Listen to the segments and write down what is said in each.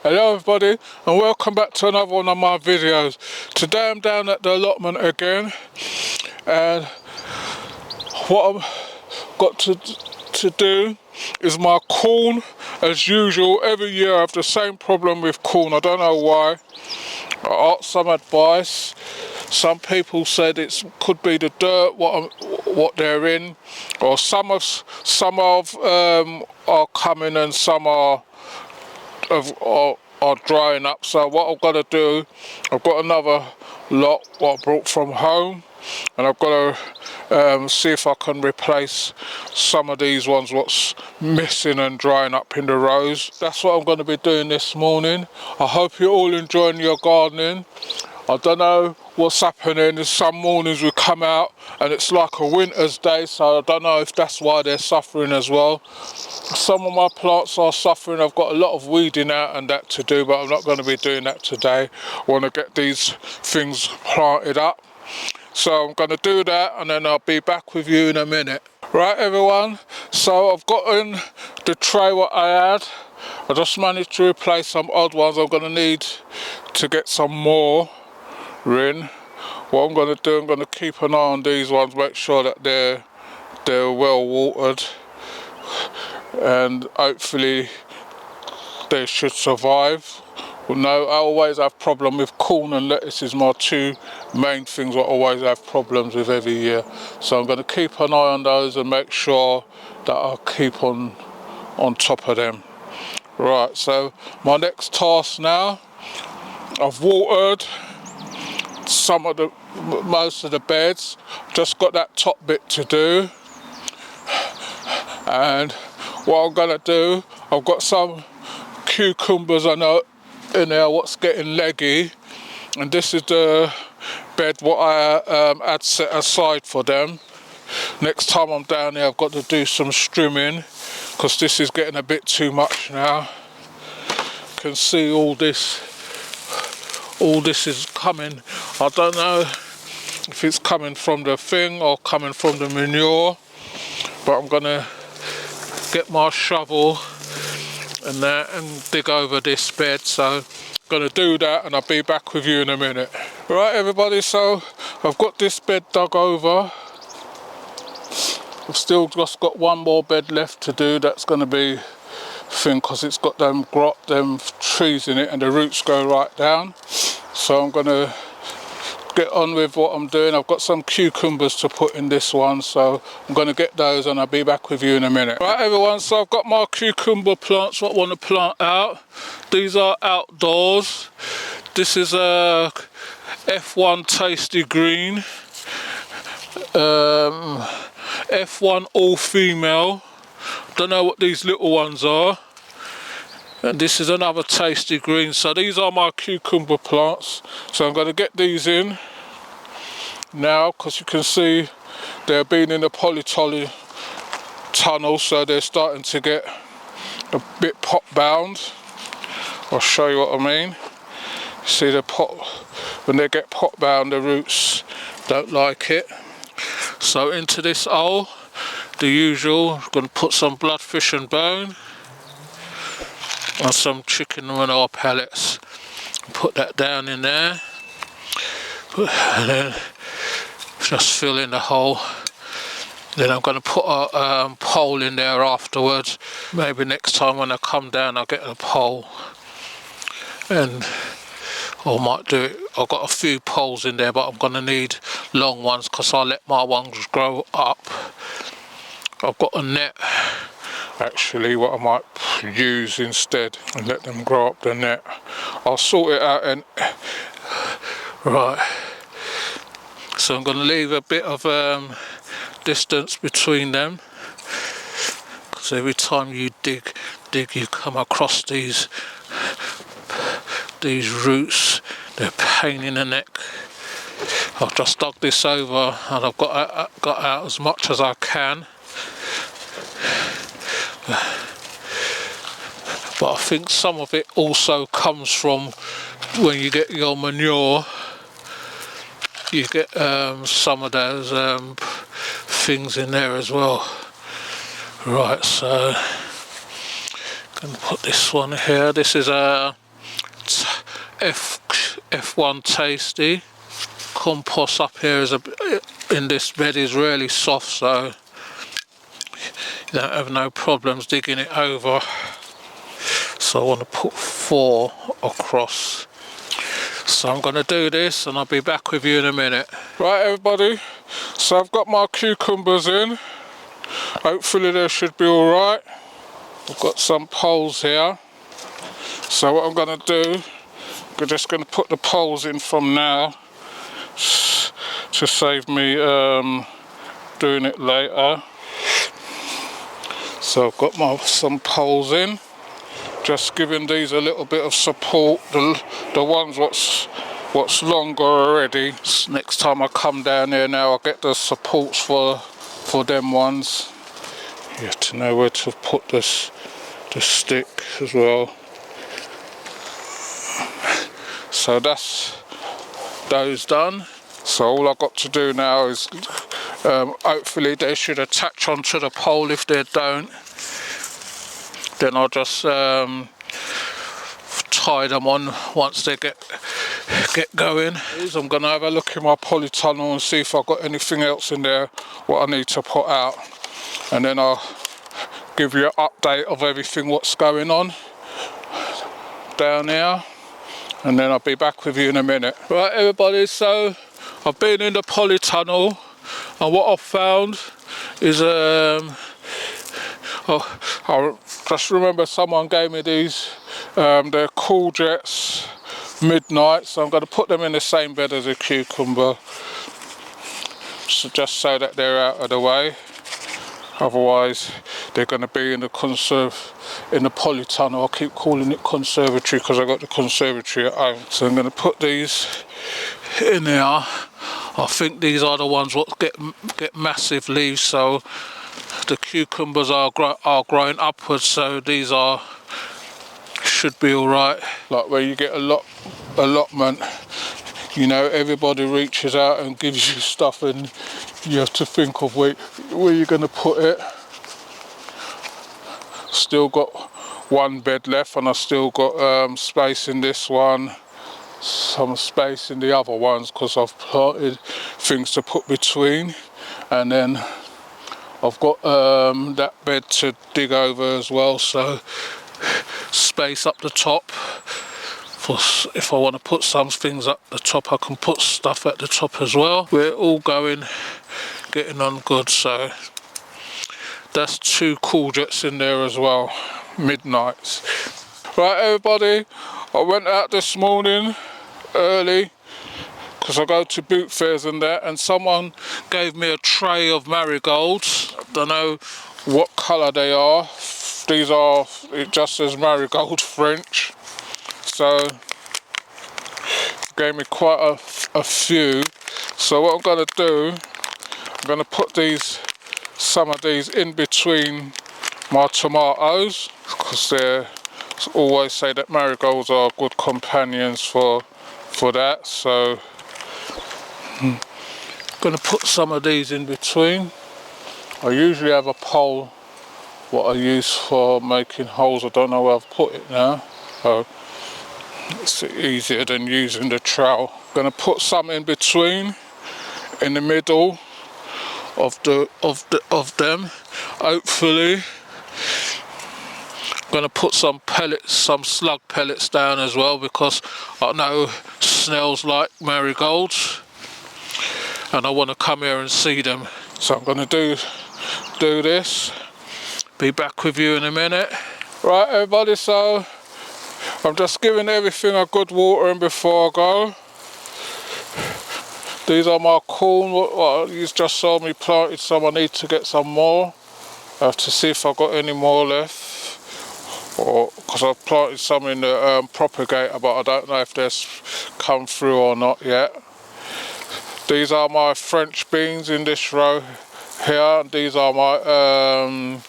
Hello everybody and welcome back to another one of my videos. Today I'm down at the allotment again, and what I've got to do is my corn. As usual, every year I have the same problem with corn. I don't know why. I asked some advice. Some people said it could be the dirt what they're in, or some are coming and some are drying up. So what I've got to do, I've got another lot what I brought from home, and I've got to see if I can replace some of these ones what's missing and drying up in the rows. That's what I'm going to be doing this morning. I hope you're all enjoying your gardening. I don't know what's happening. Some mornings we come out and it's like a winter's day, so I don't know if that's why they're suffering as well. Some of my plants are suffering. I've got a lot of weeding out and that to do, but I'm not going to be doing that today. I want to get these things planted up. So I'm going to do that and then I'll be back with you in a minute. Right everyone, so I've got in the tray what I had. I just managed to replace some odd ones. I'm going to need to get some more in. What I'm going to do, I'm going to keep an eye on these ones, make sure that they're well watered, and hopefully they should survive. Well, no, I always have problem with corn and lettuce is my two main things I always have problems with every year. So I'm going to keep an eye on those and make sure that I'll keep on top of them. Right, so my next task now, I've watered most of the beds, just got that top bit to do. And what I'm gonna do, I've got some cucumbers I know in there what's getting leggy, and this is the bed what I had set aside for them. Next time I'm down here I've got to do some trimming because this is getting a bit too much now. You can see all this is coming. I don't know if it's coming from the thing or coming from the manure, but I'm gonna get my shovel and that and dig over this bed. So I'm gonna do that and I'll be back with you in a minute. Right everybody, so I've got this bed dug over. I've still just got one more bed left to do. That's gonna be thing because it's got them trees in it and the roots go right down. So I'm gonna get on with what I'm doing. I've got some cucumbers to put in this one, so I'm gonna get those and I'll be back with you in a minute. Right everyone, so I've got my cucumber plants what I want to plant out. These are outdoors. This is a F1 Tasty Green, F1 All Female. Don't know what these little ones are. And this is another Tasty Green. So these are my cucumber plants. So I'm going to get these in now because you can see they've been in the Polytunnel, so they're starting to get a bit pot bound. I'll show you what I mean. See the pot, when they get pot bound the roots don't like it. So into this hole, the usual, I'm going to put some bloodfish and bone and some chicken manure pellets. Put that down in there and then just fill in the hole. Then I'm going to put a pole in there afterwards. Maybe next time when I come down I'll get a pole, and I might do it. I've got a few poles in there, but I'm going to need long ones because I let my ones grow up. I've got a net actually what I might use instead and let them grow up the net. I'll sort it out. And right, so I'm going to leave a bit of distance between them because every time you dig you come across these roots. They're a pain in the neck. I've just dug this over and I've got out as much as I can. But I think some of it also comes from when you get your manure, you get some of those things in there as well. Right, so I'm going to put this one here. This is a F1 Tasty. Compost up here is in this bed is really soft, so you don't have no problems digging it over. So I want to put 4 across. So I'm going to do this and I'll be back with you in a minute. Right everybody, so I've got my cucumbers in. Hopefully they should be alright. I've got some poles here. So what I'm going to do, I'm just going to put the poles in from now to save me doing it later. So I've got some poles in. Just giving these a little bit of support. The ones what's longer already. Next time I come down here now, I'll get the supports for them ones. You have to know where to put the stick as well. So that's those done. So all I've got to do now is hopefully they should attach onto the pole. If they don't, then I'll just tie them on once they get going. I'm going to have a look in my polytunnel and see if I've got anything else in there what I need to put out, and then I'll give you an update of everything what's going on down here, and then I'll be back with you in a minute. Right everybody, so I've been in the polytunnel and what I've found is I just remember someone gave me these, they're Cool Jets Midnight, so I'm going to put them in the same bed as a cucumber, so just so that they're out of the way. Otherwise they're going to be in the polytunnel. I keep calling it conservatory because I've got the conservatory at home. So I'm going to put these in there. I think these are the ones what get massive leaves, so the cucumbers are growing upwards, so these should be alright. Like where you get allotment, you know, everybody reaches out and gives you stuff and you have to think of where you're going to put it. Still got one bed left, and I still got space in this one, some space in the other ones because I've planted things to put between, and then I've got that bed to dig over as well, so space up the top. If I want to put some things up the top, I can put stuff at the top as well. We're all getting on good, so that's 2 Cool Jets in there as well, Midnights. Right everybody, I went out this morning early because I go to boot fairs and that, and someone gave me a tray of marigolds. I don't know what colour they are. These are, it just says marigold French. So gave me quite a few. So what I'm going to do, I'm going to put some of these in between my tomatoes, because they always say that marigolds are good companions for that. So I'm going to put some of these in between. I usually have a pole what I use for making holes. I don't know where I've put it now. So it's easier than using the trowel. I'm going to put some in between, in the middle of them. Hopefully I'm going to put some pellets, some slug pellets down as well, because I know snails like marigolds and I want to come here and see them. So I'm going to do this. Be back with you in a minute. Right everybody, so I'm just giving everything a good watering before I go. These are my corn. Well, you just saw me planted some. I need to get some more. I have to see if I've got any more left, or because I've planted some in the propagator, but I don't know if they've come through or not yet. These are my French beans in this row here. These are my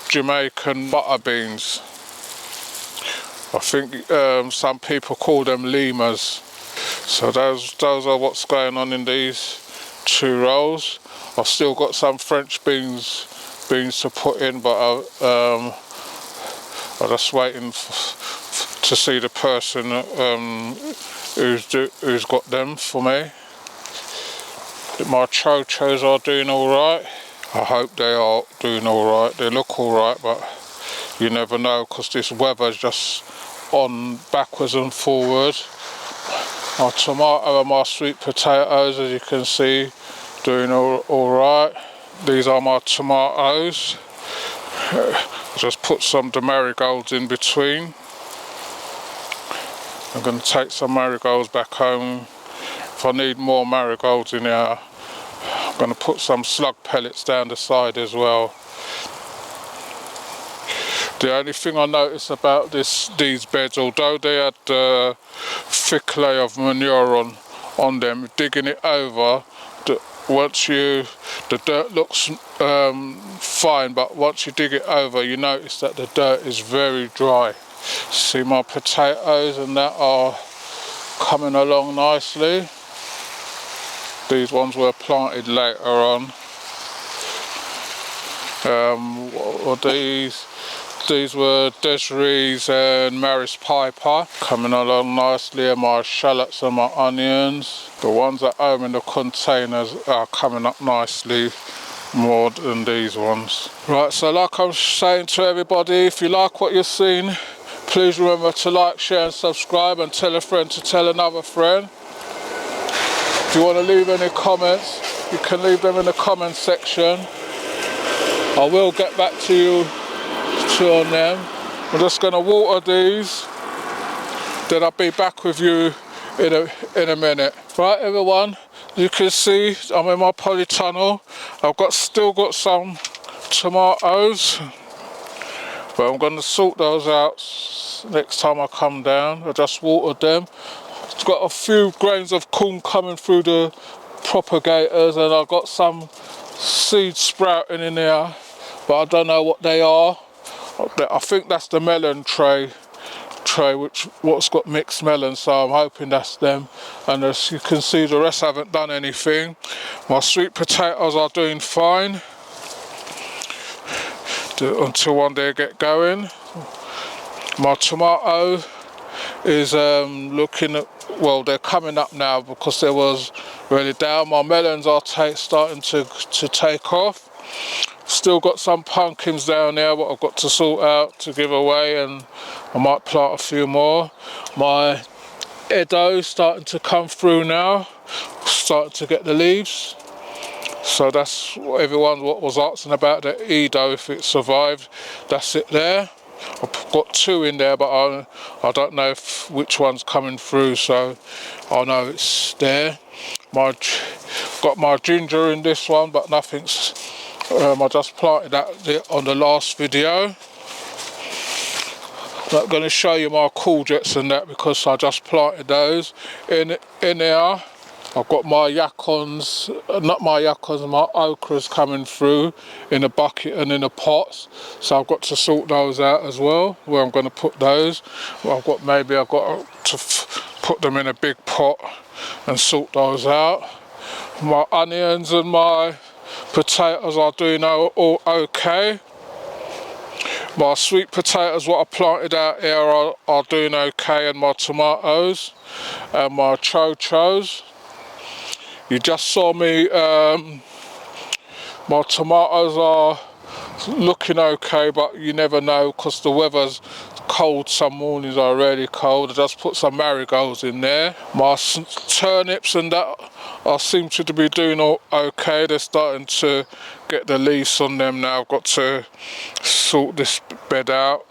Jamaican butter beans. I think some people call them limas. So those are what's going on in these 2 rows. I've still got some French beans to put in, but I I'm just waiting to see the person who's got them for me. My cho-chos are doing alright. I hope they are doing alright. They look alright, but you never know because this weather's just on backwards and forward. My tomato and my sweet potatoes, as you can see, doing alright. These are my tomatoes. Just put some of the marigolds in between. I'm going to take some marigolds back home. If I need more marigolds in here, I'm going to put some slug pellets down the side as well. The only thing I noticed about these beds, although they had a thick layer of manure on them, digging it over, the dirt looks fine, but once you dig it over, you notice that the dirt is very dry. See, my potatoes and that are coming along nicely. These ones were planted later on. What these? These were Desiree and Maris Piper, coming along nicely, and my shallots and my onions. The ones at home in the containers are coming up nicely more than these ones. Right, so like I'm saying to everybody, if you like what you've seen, please remember to like, share and subscribe, and tell a friend to tell another friend. If you want to leave any comments, you can leave them in the comment section. I will get back to you on them. I'm just going to water these, then I'll be back with you in a minute. Right everyone, you can see I'm in my polytunnel. I've still got some tomatoes, but I'm going to sort those out next time I come down. I just watered them. It's got a few grains of corn coming through the propagators, and I've got some seeds sprouting in there, but I don't know what they are. I think that's the melon tray what's got mixed melon, so I'm hoping that's them. And as you can see, the rest haven't done anything. My sweet potatoes are doing fine until one day I get going. My tomato is looking at, well, they're coming up now because they was really down. My melons are starting to take off. Still got some pumpkins down there what I've got to sort out to give away, and I might plant a few more. My Edo is starting to come through now, starting to get the leaves. So that's what everyone was asking about, the Edo, if it survived. That's it there. I've got two in there, but I don't know which one's coming through, so I know it's there. Got my ginger in this one, but nothing's. I just planted that on the last video. I'm not going to show you my courgettes and that because I just planted those. In there, I've got my yacons, not my yacons, my okras coming through in a bucket and in a pots. So I've got to sort those out as well, where I'm going to put those. Well, I've got to put them in a big pot and sort those out. My onions and my potatoes are doing all okay. My sweet potatoes, what I planted out here, are doing okay, and my tomatoes and my cho-chos. You just saw me, my tomatoes are looking okay, but you never know because the weather's cold. Some mornings are really cold. I just put some marigolds in there. My turnips and that seem to be doing all okay. They're starting to get the leaves on them now. I've got to sort this bed out.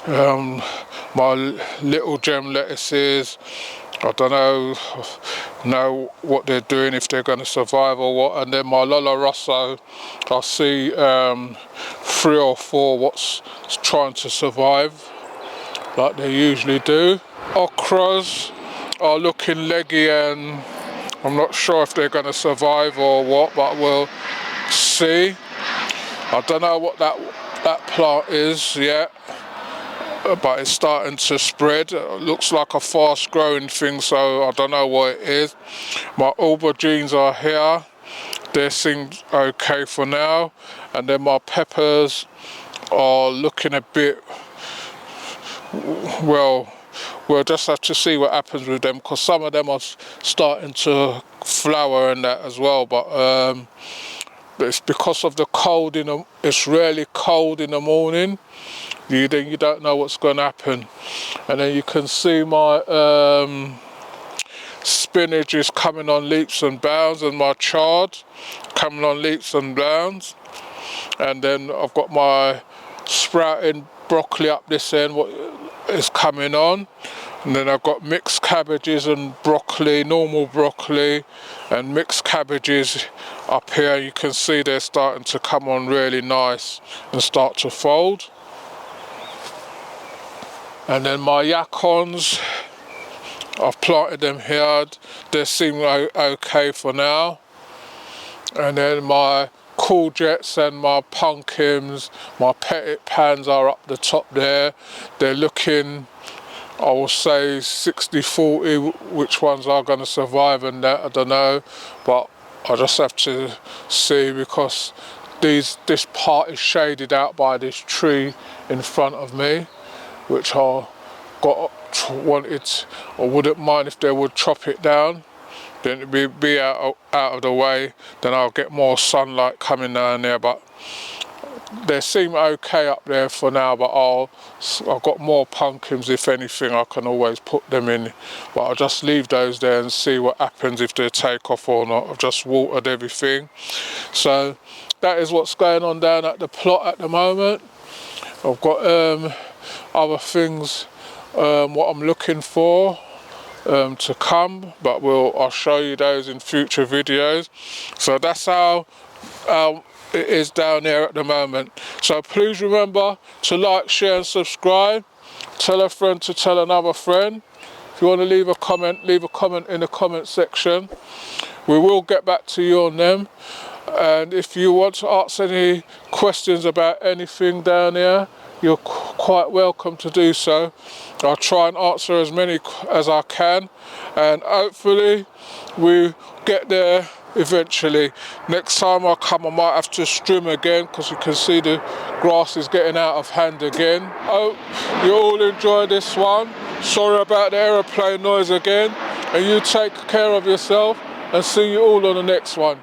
My little gem lettuces, I don't know what they're doing, if they're going to survive or what. And then my Lola Rosso, I see 3 or 4 what's trying to survive, like they usually do. Okras are looking leggy, and I'm not sure if they're going to survive or what, but we'll see. I don't know what that plant is yet, but it's starting to spread. It looks like a fast growing thing, so I don't know what it is. My aubergines are here. They seem okay for now. And then my peppers are looking a bit well, we'll just have to see what happens with them, because some of them are starting to flower and that as well, but it's because of the cold it's really cold in the morning. Then you don't know what's going to happen. And then you can see my spinach is coming on leaps and bounds, and my chard coming on leaps and bounds. And then I've got my sprouting broccoli up this end, what is coming on. And then I've got mixed cabbages and broccoli, normal broccoli and mixed cabbages up here. You can see they're starting to come on really nice and start to fold. And then my yacons, I've planted them here. They seem okay for now. And then my courgettes and my pumpkins, my petit pans are up the top there. They're looking, I will say 60-40, which ones are going to survive and that, I don't know, but I just have to see, because this part is shaded out by this tree in front of me, which I wouldn't mind if they would chop it down, then it'd be out of the way, then I'll get more sunlight coming down there. But they seem okay up there for now, but I've got more pumpkins. If anything, I can always put them in, but I'll just leave those there and see what happens, if they take off or not. I've just watered everything. So that is what's going on down at the plot at the moment. I've got other things what I'm looking for to come, but I'll show you those in future videos. So that's how it is down there at the moment. So please remember to like, share and subscribe. Tell a friend to tell another friend. If you want to leave a comment in the comment section. We will get back to you on them. And if you want to ask any questions about anything down here, you're quite welcome to do so. I'll try and answer as many as I can, and hopefully we get there eventually. Next time I come, I might have to trim again, because you can see the grass is getting out of hand again. Hope you all enjoy this one. Sorry about the aeroplane noise again, and you take care of yourself, and see you all on the next one.